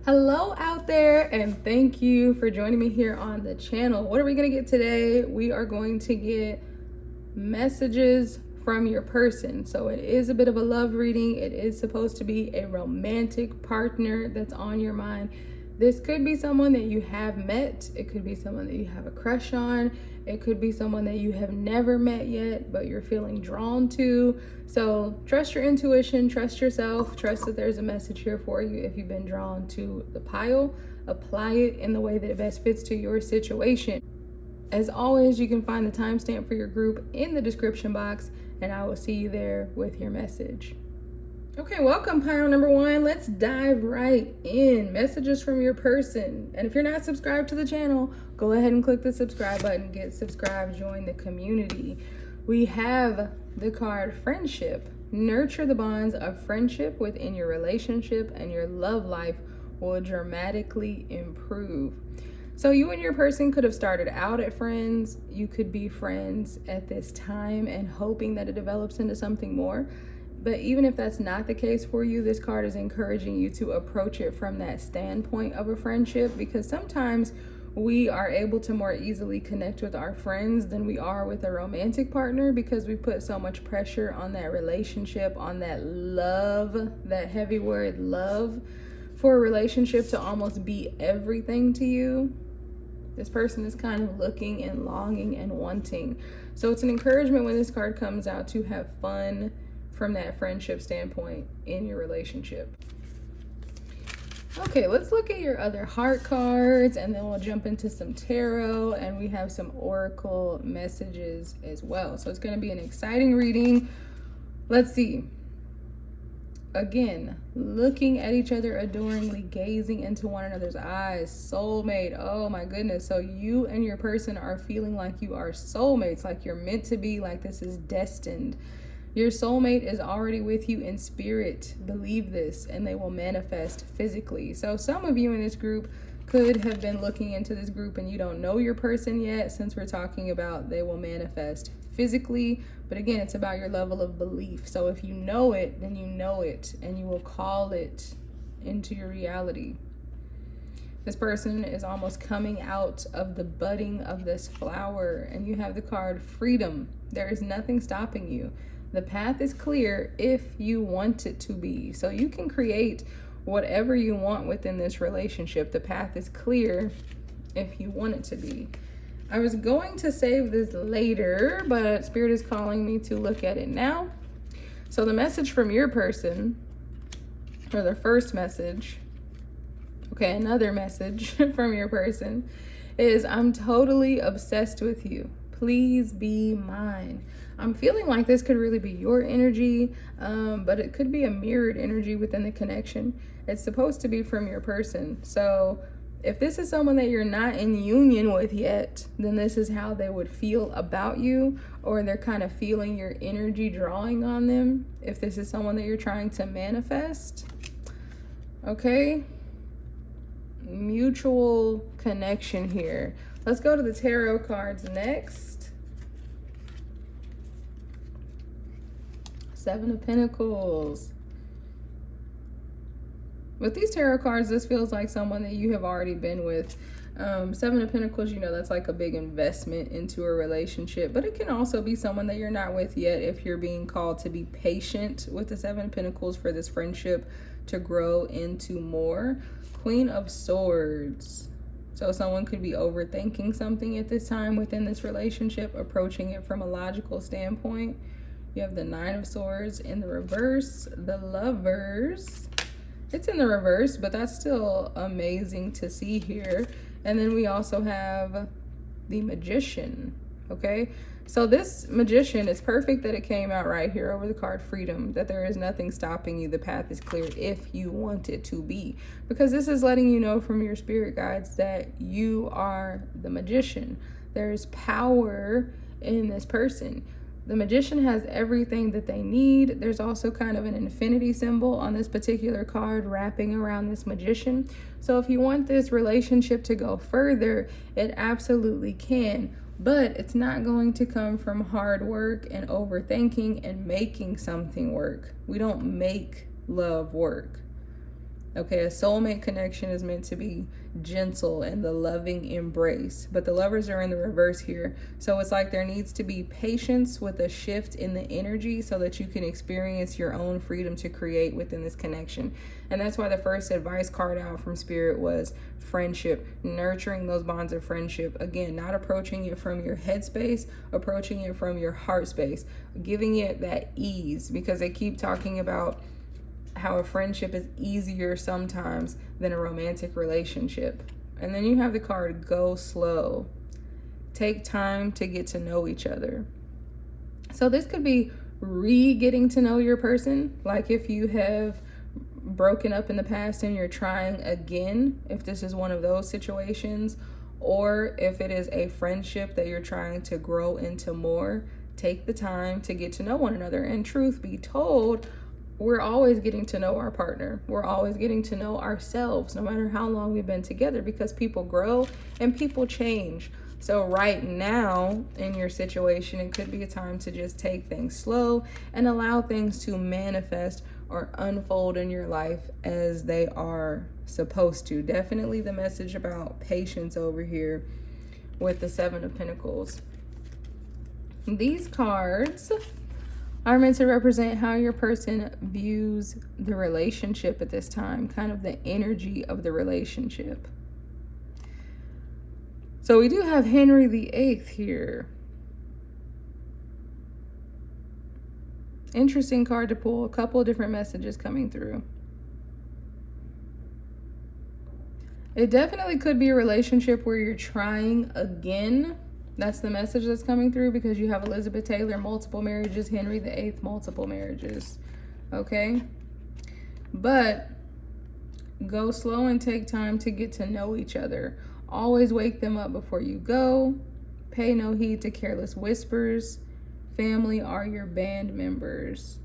Hello out there, and thank you for joining me here on the channel. What are we going to get today? We are going to get messages from your person. So it is a bit of a love reading. It is supposed to be a romantic partner that's on your mind. This could be someone that you have met. It could be someone that you have a crush on. It could be someone that you have never met yet, but you're feeling drawn to. So trust your intuition, trust yourself, trust that there's a message here for you. If you've been drawn to the pile, apply it in the way that it best fits to your situation. As always, you can find the timestamp for your group in the description box, and I will see you there with your message. Okay, welcome pile number one. Let's dive right in. Messages from your person. And if you're not subscribed to the channel, go ahead and click the subscribe button, get subscribed, join the community. We have the card friendship. Nurture the bonds of friendship within your relationship, and your love life will dramatically improve. So you and your person could have started out as friends. You could be friends at this time and hoping that it develops into something more. But even if that's not the case for you, this card is encouraging you to approach it from that standpoint of a friendship, because sometimes we are able to more easily connect with our friends than we are with a romantic partner, because we put so much pressure on that relationship, on that love, that heavy word love, for a relationship to almost be everything to you. This person is kind of looking and longing and wanting. So it's an encouragement when this card comes out to have fun from that friendship standpoint in your relationship. Okay, let's look at your other heart cards, and then we'll jump into some tarot, and we have some oracle messages as well. So it's going to be an exciting reading. Let's see. Again, looking at each other adoringly, gazing into one another's eyes. Soulmate. Oh my goodness. So you and your person are feeling like you are soulmates, like you're meant to be, like this is destined. Your soulmate is already with you in spirit. Believe this, and they will manifest physically. So some of you in this group could have been looking into this group and you don't know your person yet, since we're talking about they will manifest physically. But again, it's about your level of belief. So if you know it, then you know it, and you will call it into your reality. This person is almost coming out of the budding of this flower, and you have the card freedom. There is nothing stopping you. The path is clear if you want it to be. So you can create whatever you want within this relationship. The path is clear if you want it to be. I was going to save this later, but Spirit is calling me to look at it now. So the message from your person, or the first message, okay, another message from your person is, I'm totally obsessed with you. Please be mine. I'm feeling like this could really be your energy, but it could be a mirrored energy within the connection. It's supposed to be from your person. So if this is someone that you're not in union with yet, then this is how they would feel about you, or they're kind of feeling your energy drawing on them. If this is someone that you're trying to manifest, okay? Mutual connection here. Let's go to the tarot cards next. Seven of Pentacles. With these tarot cards, this feels like someone that you have already been with. Seven of Pentacles, you know, that's like a big investment into a relationship, but it can also be someone that you're not with yet if you're being called to be patient with the Seven of Pentacles for this friendship to grow into more. Queen of Swords. So someone could be overthinking something at this time within this relationship, approaching it from a logical standpoint. You have the Nine of Swords in the reverse, the Lovers. It's in the reverse, but that's still amazing to see here. And then we also have the Magician, okay? So this Magician, it's perfect that it came out right here over the card freedom, that there is nothing stopping you. The path is clear if you want it to be, because this is letting you know from your spirit guides that you are the Magician. There's power in this person. The Magician has everything that they need. There's also kind of an infinity symbol on this particular card wrapping around this Magician. So if you want this relationship to go further, it absolutely can. But it's not going to come from hard work and overthinking and making something work. We don't make love work. Okay, a soulmate connection is meant to be gentle and the loving embrace, but the lovers are in the reverse here. So it's like there needs to be patience with a shift in the energy so that you can experience your own freedom to create within this connection. And that's why the first advice card out from Spirit was friendship, nurturing those bonds of friendship. Again, not approaching it from your headspace, approaching it from your heart space, giving it that ease, because they keep talking about how a friendship is easier sometimes than a romantic relationship. And then you have the card go slow. Take time to get to know each other. So this could be getting to know your person, like if you have broken up in the past and you're trying again, if this is one of those situations, or if it is a friendship that you're trying to grow into more. Take the time to get to know one another. And truth be told, we're always getting to know our partner. We're always getting to know ourselves, no matter how long we've been together, because people grow and people change. So right now in your situation, it could be a time to just take things slow and allow things to manifest or unfold in your life as they are supposed to. Definitely the message about patience over here with the Seven of Pentacles. These cards are meant to represent how your person views the relationship at this time, kind of the energy of the relationship. So we do have Henry VIII here. Interesting card to pull. A couple of different messages coming through. It definitely could be a relationship where you're trying again. That's the message that's coming through, because you have Elizabeth Taylor, multiple marriages, Henry VIII, multiple marriages. Okay? But go slow and take time to get to know each other. Always wake them up before you go. Pay no heed to careless whispers. Family are your band members.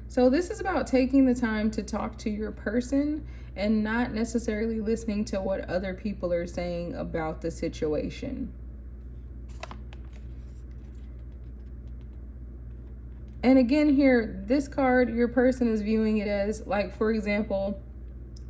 So this is about taking the time to talk to your person and not necessarily listening to what other people are saying about the situation. And again here, this card, your person is viewing it as, like, for example,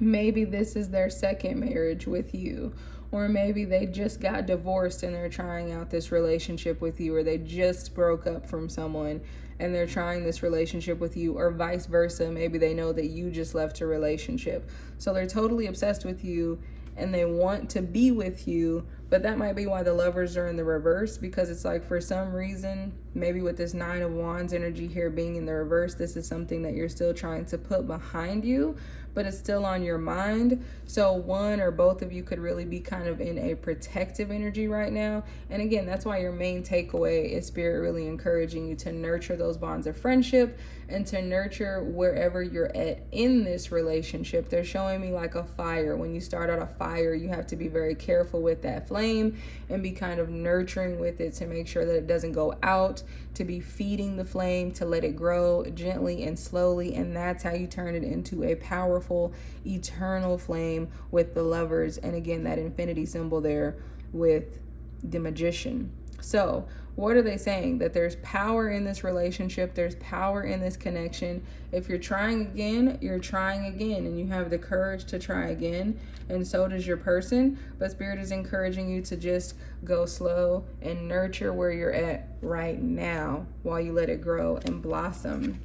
maybe this is their second marriage with you, or maybe they just got divorced and they're trying out this relationship with you, or they just broke up from someone and they're trying this relationship with you, or vice versa. Maybe they know that you just left a relationship. So they're totally obsessed with you and they want to be with you, but that might be why the lovers are in the reverse, because it's like, for some reason, maybe with this Nine of Wands energy here being in the reverse, this is something that you're still trying to put behind you, but it's still on your mind. So one or both of you could really be kind of in a protective energy right now. And again, that's why your main takeaway is Spirit really encouraging you to nurture those bonds of friendship and to nurture wherever you're at in this relationship. They're showing me like a fire. When you start out a fire, you have to be very careful with that flame and be kind of nurturing with it to make sure that it doesn't go out, to be feeding the flame, to let it grow gently and slowly. And that's how you turn it into a powerful, eternal flame with the lovers. And again, that infinity symbol there with the Magician. So what are they saying? That there's power in this relationship. There's power in this connection. If you're trying again, you're trying again, and you have the courage to try again, and so does your person. But Spirit is encouraging you to just go slow and nurture where you're at right now while you let it grow and blossom.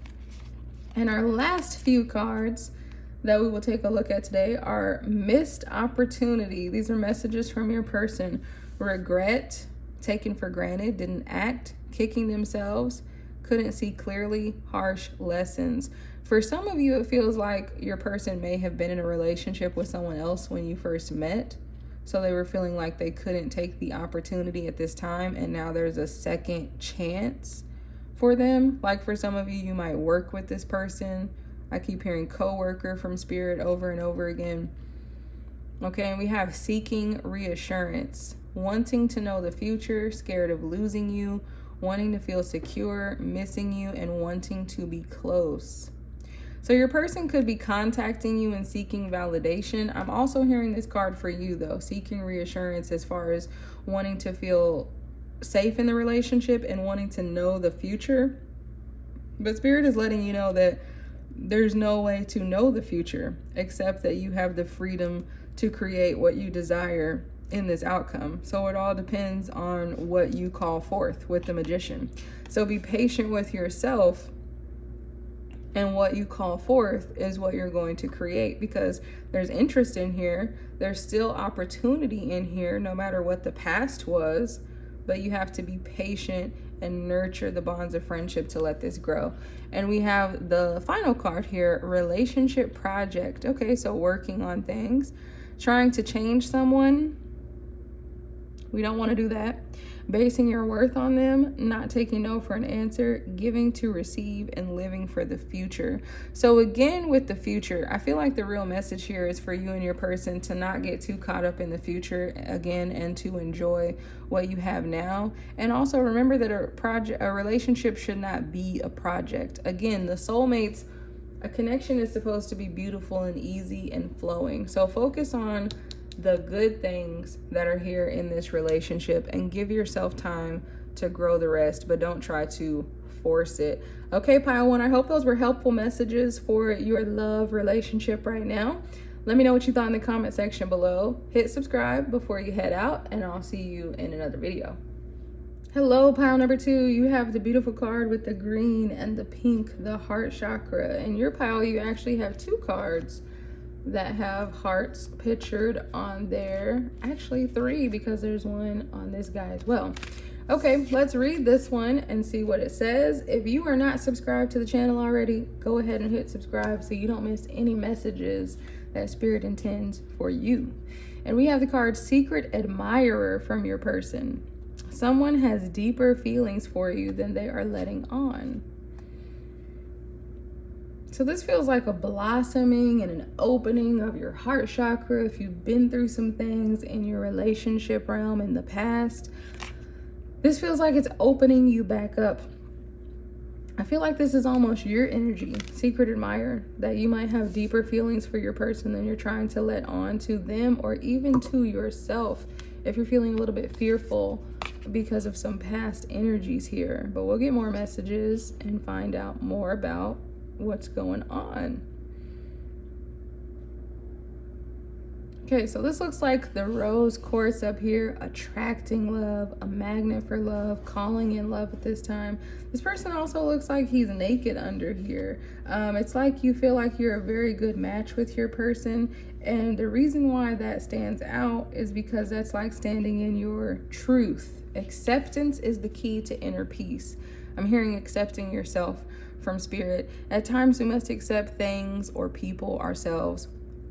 And our last few cards that we will take a look at today are missed opportunity. These are messages from your person. Regret, taken for granted, didn't act, kicking themselves, couldn't see clearly, harsh lessons. For some of you, it feels like your person may have been in a relationship with someone else when you first met. So they were feeling like they couldn't take the opportunity at this time, and now there's a second chance for them. Like for some of you, you might work with this person. I keep hearing coworker from Spirit over and over again. Okay, and we have seeking reassurance, wanting to know the future, scared of losing you, wanting to feel secure, missing you, and wanting to be close. So your person could be contacting you and seeking validation. I'm also hearing this card for you though, seeking reassurance as far as wanting to feel safe in the relationship and wanting to know the future. But Spirit is letting you know that there's no way to know the future except that you have the freedom to create what you desire in this outcome. So it all depends on what you call forth with the Magician. So be patient with yourself, and what you call forth is what you're going to create, because there's interest in here. There's still opportunity in here, no matter what the past was, but you have to be patient and nurture the bonds of friendship to let this grow. And we have the final card here, relationship project. Okay, so working on things, trying to change someone. We don't want to do that. Basing your worth on them, not taking no for an answer, giving to receive, and living for the future. So again, with the future, I feel like the real message here is for you and your person to not get too caught up in the future again, and to enjoy what you have now. And also remember that a relationship should not be a project. Again, the soulmates, a connection is supposed to be beautiful and easy and flowing. So focus on the good things that are here in this relationship and give yourself time to grow the rest, but don't try to force it. Okay, pile one, I hope those were helpful messages for your love relationship right now. Let me know what you thought in the comment section below. Hit subscribe before you head out, and I'll see you in another video. Hello, pile number 2. You have the beautiful card with the green and the pink, the heart chakra. In your pile, you actually have 2 cards that have hearts pictured on there. Actually 3, because there's one on this guy as well. Okay, let's read this one and see what it says. If you are not subscribed to the channel already, go ahead and hit subscribe so you don't miss any messages that Spirit intends for you. And we have the card Secret Admirer from your person. Someone has deeper feelings for you than they are letting on. So this feels like a blossoming and an opening of your heart chakra. If you've been through some things in your relationship realm in the past, this feels like it's opening you back up. I feel like this is almost your energy, secret admirer, that you might have deeper feelings for your person than you're trying to let on to them, or even to yourself if you're feeling a little bit fearful because of some past energies here. But we'll get more messages and find out more about what's going on. Okay, so this looks like the rose quartz up here, attracting love, a magnet for love, calling in love at this time. This person also looks like he's naked under here. It's like you feel like you're a very good match with your person, and the reason why that stands out is because that's like standing in your truth. Acceptance is the key to inner peace. I'm hearing accepting yourself from Spirit. At times we must accept things or people, ourselves,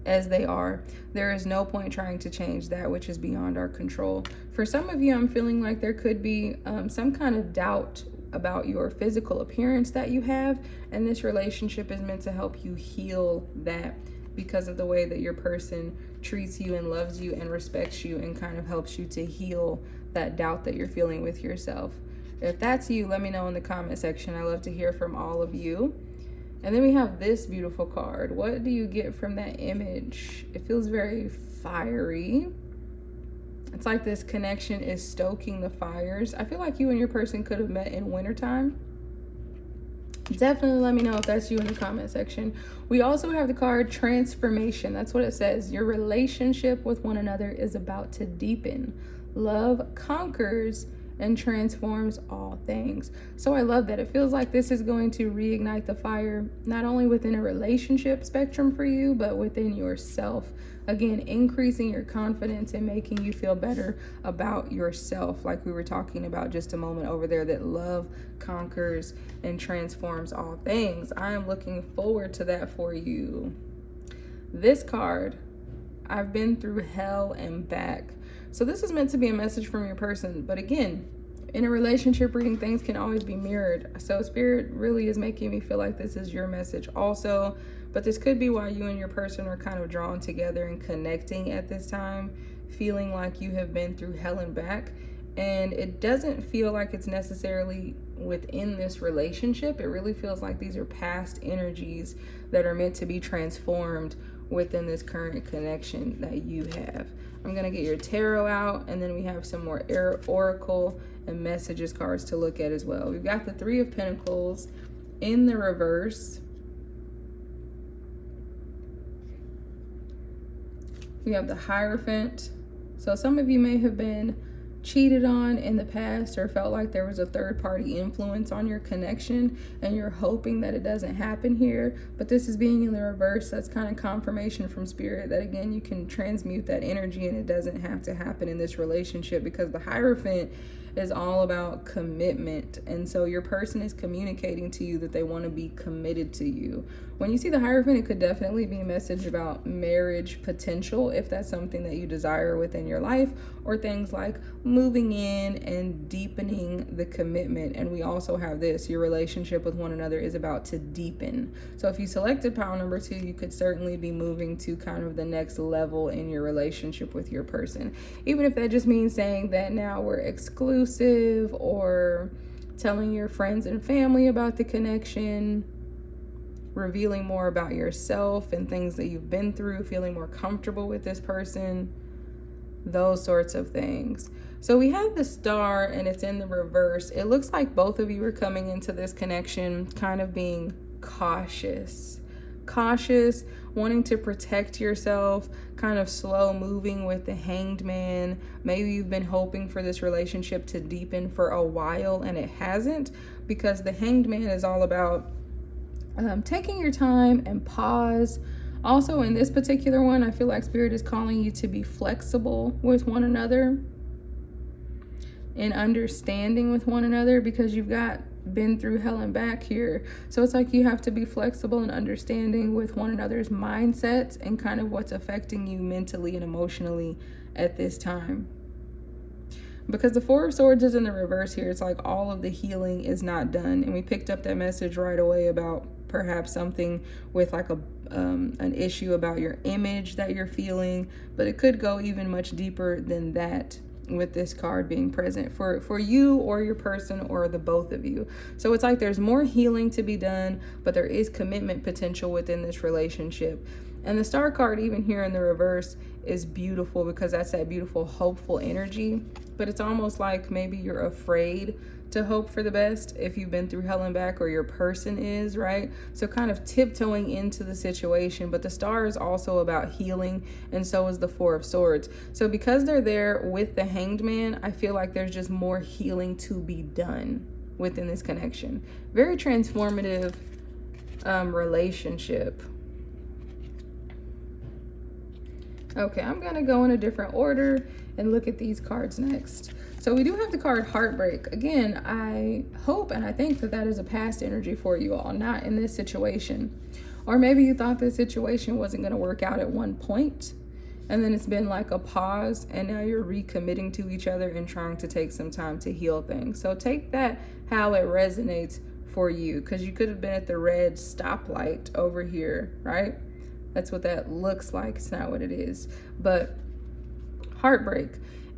as they are. There is no point trying to change that which is beyond our control. For some of you, I'm feeling like there could be some kind of doubt about your physical appearance that you have, and this relationship is meant to help you heal that, because of the way that your person treats you and loves you and respects you, and kind of helps you to heal that doubt that you're feeling with yourself. If that's you, let me know in the comment section. I love to hear from all of you. And then we have this beautiful card. What do you get from that image? It feels very fiery. It's like this connection is stoking the fires. I feel like you and your person could have met in wintertime. Definitely let me know if that's you in the comment section. We also have the card Transformation. That's what it says. Your relationship with one another is about to deepen. Love conquers and transforms all things. So I love that. It feels like this is going to reignite the fire, not only within a relationship spectrum for you, but within yourself. Again, increasing your confidence and making you feel better about yourself, like we were talking about just a moment over there, that love conquers and transforms all things. I am looking forward to that for you. This card, I've been through hell and back. So this is meant to be a message from your person. But again, in a relationship reading, things can always be mirrored. So Spirit really is making me feel like this is your message also. But this could be why you and your person are kind of drawn together and connecting at this time, feeling like you have been through hell and back. And it doesn't feel like it's necessarily within this relationship. It really feels like these are past energies that are meant to be transformed within this current connection that you have. I'm going to get your tarot out, and then we have some more oracle and messages cards to look at as well. We've got the 3 of Pentacles in the reverse. We have the Hierophant. So some of you may have been cheated on in the past or felt like there was a third-party influence on your connection, and you're hoping that it doesn't happen here. But this is being in the reverse. That's kind of confirmation from spirit that, again, you can transmute that energy and it doesn't have to happen in this relationship, because the Hierophant is all about commitment. And so your person is communicating to you that they want to be committed to you. When you see the Hierophant, it could definitely be a message about marriage potential, if that's something that you desire within your life, or things like moving in and deepening the commitment. And we also have this: your relationship with one another is about to deepen. So if you selected pile number 2, you could certainly be moving to kind of the next level in your relationship with your person, even if that just means saying that now we're exclusive, or telling your friends and family about the connection, revealing more about yourself and things that you've been through, feeling more comfortable with this person, those sorts of things. So we have the Star, and it's in the reverse. It looks like both of you are coming into this connection kind of being cautious, wanting to protect yourself, kind of slow moving with the Hanged Man. Maybe you've been hoping for this relationship to deepen for a while and it hasn't, because the Hanged Man is all about taking your time and pause. Also, in this particular one, I feel like spirit is calling you to be flexible with one another and understanding with one another, because you've been through hell and back here. So it's like you have to be flexible and understanding with one another's mindsets and kind of what's affecting you mentally and emotionally at this time. Because the Four of Swords is in the reverse here. It's like all of the healing is not done. And we picked up that message right away about perhaps something with like an issue about your image that you're feeling. But it could go even much deeper than that with this card being present for you or your person, or the both of you. So it's like there's more healing to be done, but there is commitment potential within this relationship. And the Star card, even here in the reverse, is beautiful, because that's that beautiful hopeful energy. But it's almost like maybe you're afraid to hope for the best if you've been through hell and back, or your person is, right? So kind of tiptoeing into the situation. But the Star is also about healing, and so is the Four of Swords. So because they're there with the Hanged Man, I feel like there's just more healing to be done within this connection. Very transformative relationship. Okay, I'm gonna go in a different order and look at these cards next. So we do have the card Heartbreak. Again, I hope and I think that is a past energy for you all, not in this situation. Or maybe you thought this situation wasn't gonna work out at one point, and then it's been like a pause, and now you're recommitting to each other and trying to take some time to heal things. So take that how it resonates for you, because you could have been at the red stoplight over here, right? That's what that looks like. It's not what it is. But heartbreak,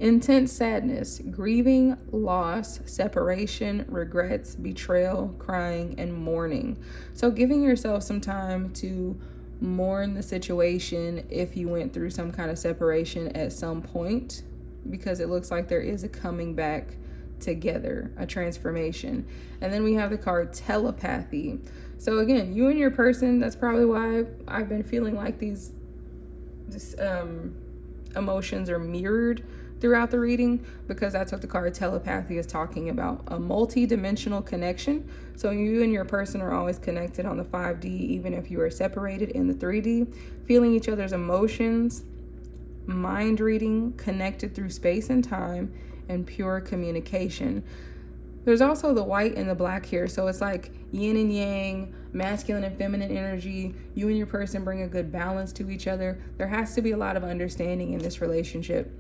intense sadness, grieving, loss, separation, regrets, betrayal, crying, and mourning. So giving yourself some time to mourn the situation if you went through some kind of separation at some point, because it looks like there is a coming back together, a transformation. And then we have the card Telepathy. So again, you and your person, that's probably why I've been feeling like these emotions are mirrored throughout the reading, because that's what the card Telepathy is talking about, a multi-dimensional connection. So you and your person are always connected on the 5D, even if you are separated in the 3D, feeling each other's emotions, mind reading, connected through space and time, and pure communication. There's also the white and the black here. So it's like yin and yang, masculine and feminine energy. You and your person bring a good balance to each other. There has to be a lot of understanding in this relationship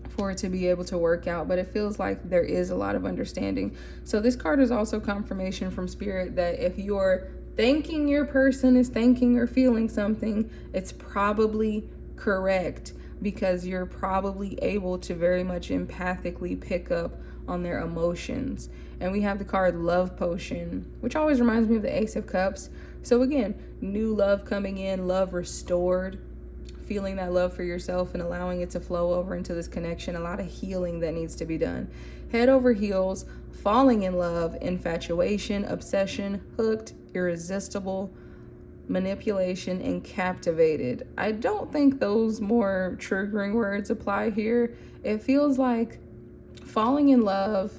for it to be able to work out, but it feels like there is a lot of understanding. So this card is also confirmation from spirit that if you're thinking your person is thinking or feeling something, it's probably correct, because you're probably able to very much empathically pick up on their emotions. And we have the card Love Potion, which always reminds me of the Ace of Cups. So again, new love coming in, love restored, feeling that love for yourself and allowing it to flow over into this connection. A lot of healing that needs to be done. Head over heels, falling in love, infatuation, obsession, hooked, irresistible, manipulation, and captivated. I don't think those more triggering words apply here. It feels like falling in love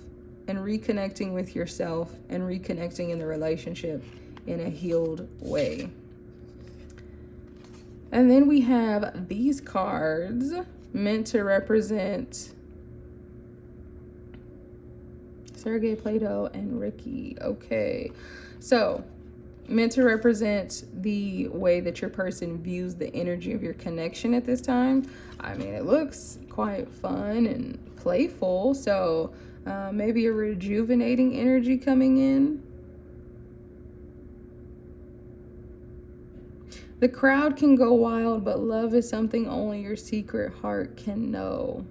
and reconnecting with yourself and reconnecting in the relationship in a healed way. And then we have these cards meant to represent Sergey, Plato, and Ricky. Okay, so meant to represent the way that your person views the energy of your connection at this time. I mean, it looks quite fun and playful, so maybe a rejuvenating energy coming in. The crowd can go wild, but love is something only your secret heart can know.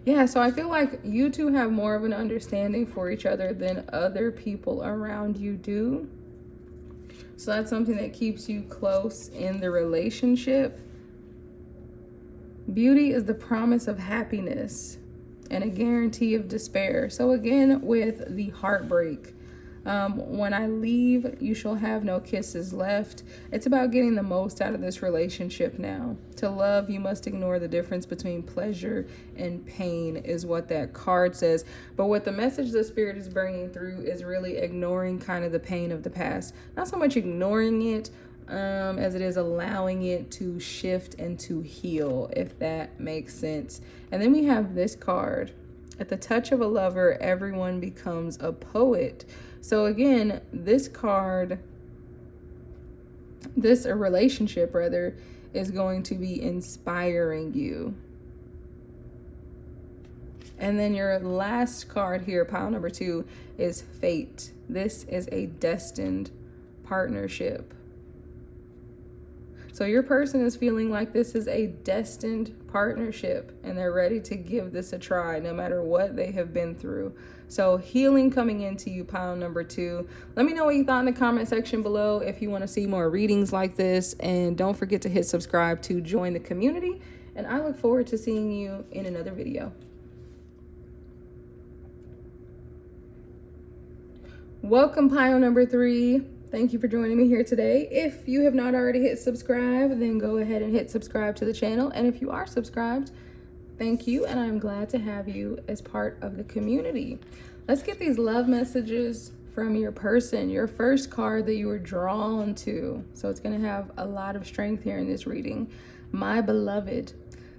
Yeah, so I feel like you two have more of an understanding for each other than other people around you do. So that's something that keeps you close in the relationship. Beauty is the promise of happiness and a guarantee of despair. So again, with the heartbreak, when I leave, you shall have no kisses left. It's about getting the most out of this relationship now. To love, you must ignore the difference between pleasure and pain, is what that card says. But what the message the spirit is bringing through is really ignoring kind of the pain of the past. Not so much ignoring it, as it is allowing it to shift and to heal, if that makes sense. And then we have this card. At the touch of a lover, everyone becomes a poet. So again, this card, a relationship rather, is going to be inspiring you. And then your last card here, pile number 2, is fate. This is a destined partnership. So your person is feeling like this is a destined partnership and they're ready to give this a try no matter what they have been through. So healing coming into you, pile number 2. Let me know what you thought in the comment section below if you want to see more readings like this. And don't forget to hit subscribe to join the community. And I look forward to seeing you in another video. Welcome, pile number 3. Thank you for joining me here today. If you have not already hit subscribe, then go ahead and hit subscribe to the channel. And if you are subscribed, thank you. And I'm glad to have you as part of the community. Let's get these love messages from your person, your first card that you were drawn to. So it's going to have a lot of strength here in this reading. My beloved,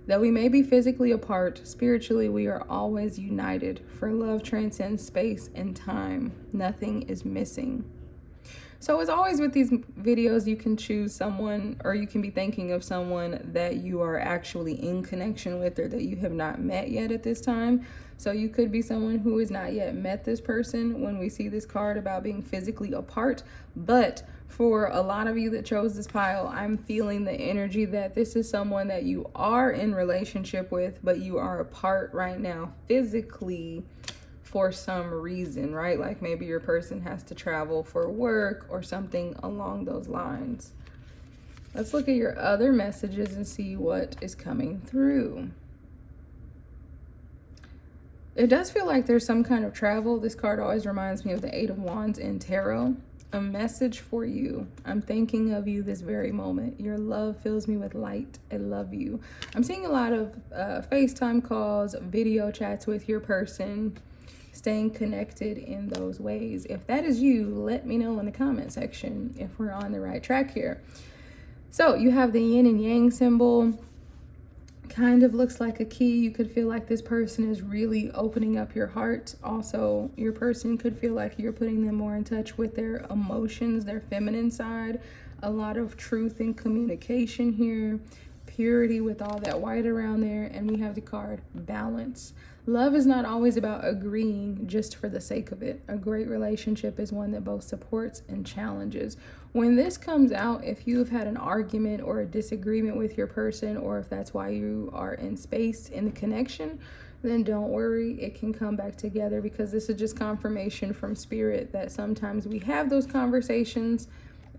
though we may be physically apart, spiritually we are always united, for love transcends space and time. Nothing is missing. So as always with these videos, you can choose someone, or you can be thinking of someone that you are actually in connection with or that you have not met yet at this time. So you could be someone who has not yet met this person when we see this card about being physically apart. But for a lot of you that chose this pile, I'm feeling the energy that this is someone that you are in relationship with, but you are apart right now physically for some reason, right? Like maybe your person has to travel for work or something along those lines. Let's look at your other messages and see what is coming through. It does feel like there's some kind of travel. This card always reminds me of the 8 of Wands in tarot. A message for you. I'm thinking of you this very moment. Your love fills me with light. I love you. I'm seeing a lot of FaceTime calls, video chats with your person, staying connected in those ways. If that is you, let me know in the comment section if we're on the right track here. So you have the yin and yang symbol. Kind of looks like a key. You could feel like this person is really opening up your heart. Also, your person could feel like you're putting them more in touch with their emotions, their feminine side. A lot of truth in communication here. Purity with all that white around there. And we have the card balance. Love is not always about agreeing just for the sake of it. A great relationship is one that both supports and challenges. When this comes out, if you've had an argument or a disagreement with your person, or if that's why you are in space in the connection, then don't worry, it can come back together, because this is just confirmation from spirit that sometimes we have those conversations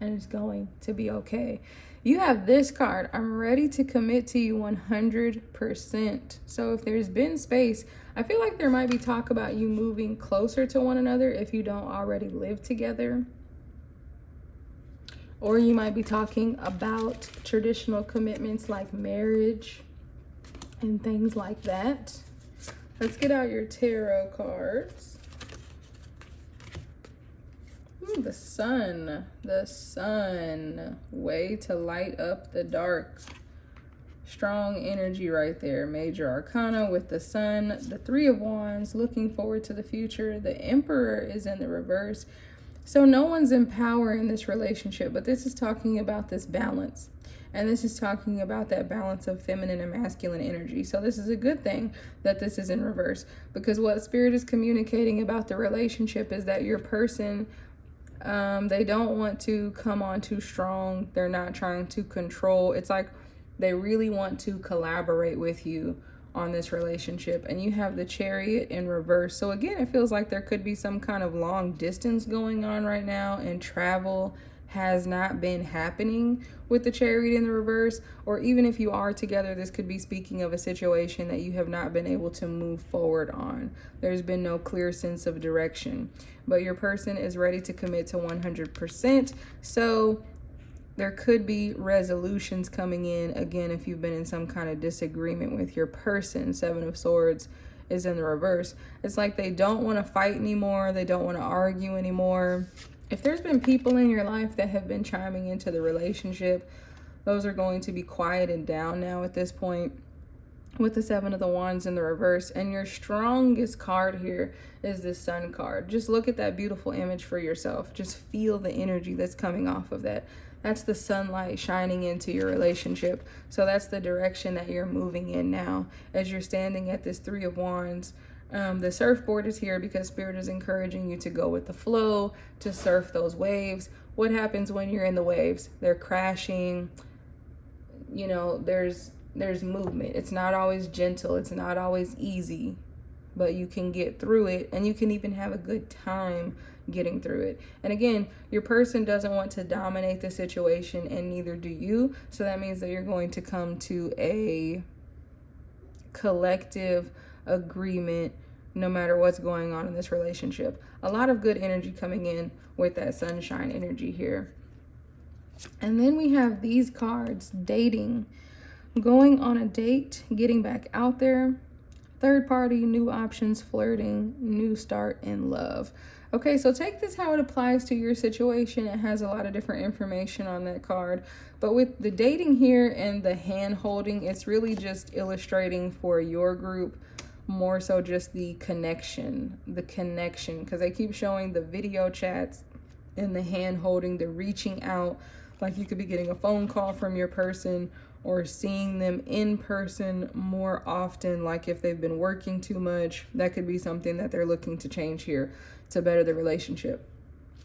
and it's going to be okay. You have this card. I'm ready to commit to you 100%. So if there's been space, I feel like there might be talk about you moving closer to one another if you don't already live together. Or you might be talking about traditional commitments like marriage and things like that. Let's get out your tarot cards. Ooh, the sun. The sun. Way to light up the dark. Strong energy right there. Major Arcana with the sun. The Three of Wands, looking forward to the future. The Emperor is in the reverse. So no one's in power in this relationship, but this is talking about this balance. And this is talking about that balance of feminine and masculine energy. So this is a good thing that this is in reverse, because what Spirit is communicating about the relationship is that your person, they don't want to come on too strong. They're not trying to control. It's like they really want to collaborate with you on this relationship. And you have the Chariot in reverse. So again, it feels like there could be some kind of long distance going on right now, and travel has not been happening with the Chariot in the reverse. Or even if you are together, this could be speaking of a situation that you have not been able to move forward on. There's been no clear sense of direction, but your person is ready to commit to 100%. So there could be resolutions coming in, again, if you've been in some kind of disagreement with your person. Seven of Swords is in the reverse. It's like they don't want to fight anymore. They don't want to argue anymore. If there's been people in your life that have been chiming into the relationship, those are going to be quieted down now at this point, with the Seven of the Wands in the reverse. And your strongest card here is the Sun card. Just look at that beautiful image for yourself. Just feel the energy that's coming off of that. That's the sunlight shining into your relationship. So that's the direction that you're moving in now as you're standing at this Three of Wands. The surfboard is here because Spirit is encouraging you to go with the flow, to surf those waves. What happens when you're in the waves? They're crashing. You know, there's movement. It's not always gentle. It's not always easy, but you can get through it, and you can even have a good time getting through it. And again, your person doesn't want to dominate the situation, and neither do you. So that means that you're going to come to a collective agreement no matter what's going on in this relationship. A lot of good energy coming in with that sunshine energy here. And then we have these cards: dating, going on a date, getting back out there, third party, new options, flirting, new start in love. Okay, so take this how it applies to your situation. It has a lot of different information on that card. But with the dating here and the hand holding, it's really just illustrating for your group more so just the connection, because they keep showing the video chats and the hand holding, the reaching out. Like you could be getting a phone call from your person or seeing them in person more often. Like if they've been working too much, that could be something that they're looking to change here to better the relationship.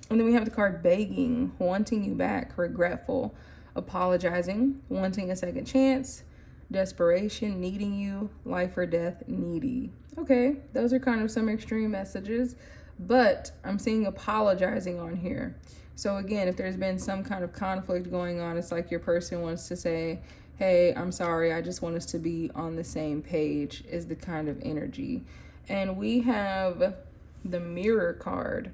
And then we have the card begging, wanting you back, regretful, apologizing, wanting a second chance, desperation, needing you, life or death, needy. Okay, those are kind of some extreme messages, but I'm seeing apologizing on here. So again, if there's been some kind of conflict going on, it's like your person wants to say, hey, I'm sorry, I just want us to be on the same page, is the kind of energy. And we have the Mirror card.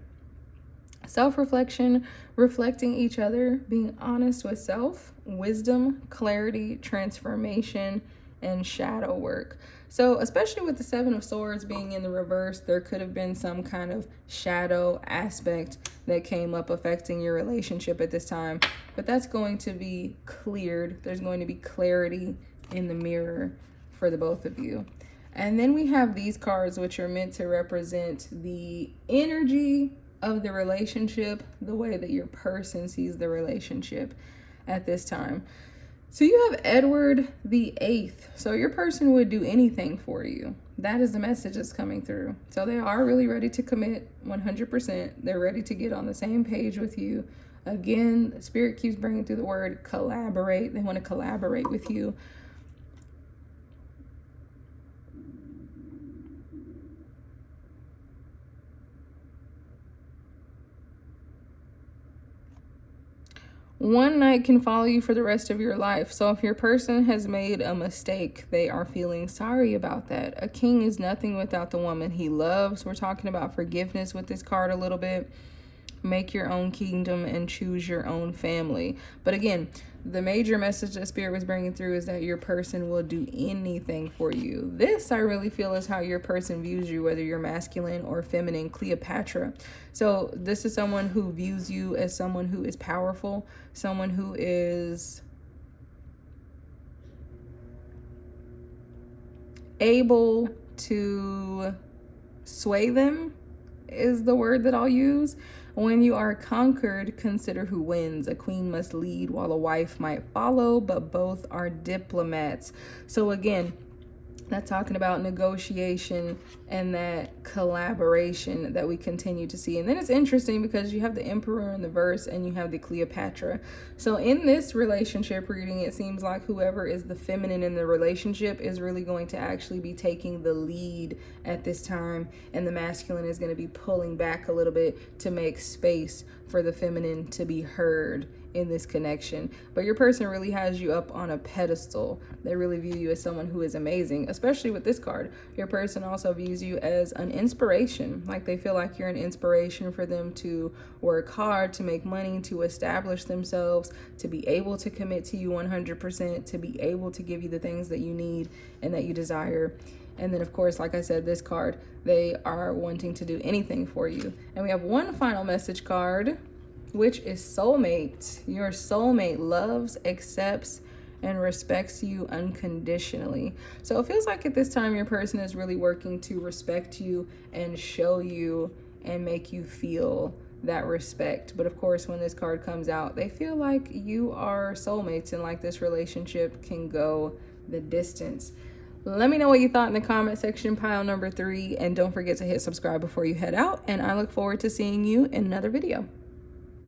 Self-reflection, reflecting each other, being honest with self, wisdom, clarity, transformation, and shadow work. So especially with the Seven of Swords being in the reverse, there could have been some kind of shadow aspect that came up affecting your relationship at this time. But that's going to be cleared. There's going to be clarity in the mirror for the both of you. And then we have these cards, which are meant to represent the energy of the relationship, the way that your person sees the relationship at this time. So you have Edward the Eighth. So your person would do anything for you. That is the message that's coming through. So they are really ready to commit 100%. They're ready to get on the same page with you. Again, Spirit keeps bringing through the word collaborate. They want to collaborate with you. one night can follow you for the rest of your life. So if your person has made a mistake, they are feeling sorry about that. A king is nothing without the woman he loves. We're talking about forgiveness with this card a little bit. Make your own kingdom and choose your own family. But again, the major message that Spirit was bringing through is that your person will do anything for you. This, I really feel, is how your person views you, whether you're masculine or feminine. Cleopatra. So this is someone who views you as someone who is powerful, someone who is able to sway them, is the word that I'll use. When you are conquered, consider who wins. A queen must lead while a wife might follow, but both are diplomats. So again, that's talking about negotiation and that collaboration that we continue to see. And then it's interesting because you have the Emperor in the verse and you have the Cleopatra. So in this relationship reading, it seems like whoever is the feminine in the relationship is really going to actually be taking the lead at this time, and the masculine is going to be pulling back a little bit to make space for the feminine to be heard in this connection. But your person really has you up on a pedestal. They really view you as someone who is amazing, especially with this card. Your person also views you as an inspiration. Like they feel like you're an inspiration for them to work hard, to make money, to establish themselves, to be able to commit to you 100%, to be able to give you the things that you need and that you desire. And then, of course, like I said, this card, they are wanting to do anything for you. And we have one final message card, which is soulmate. Your soulmate loves, accepts, and respects you unconditionally. So it feels like at this time your person is really working to respect you and show you and make you feel that respect. But of course, when this card comes out, they feel like you are soulmates and like this relationship can go the distance. Let me know what you thought in the comment section, pile number 3, and don't forget to hit subscribe before you head out, and I look forward to seeing you in another video.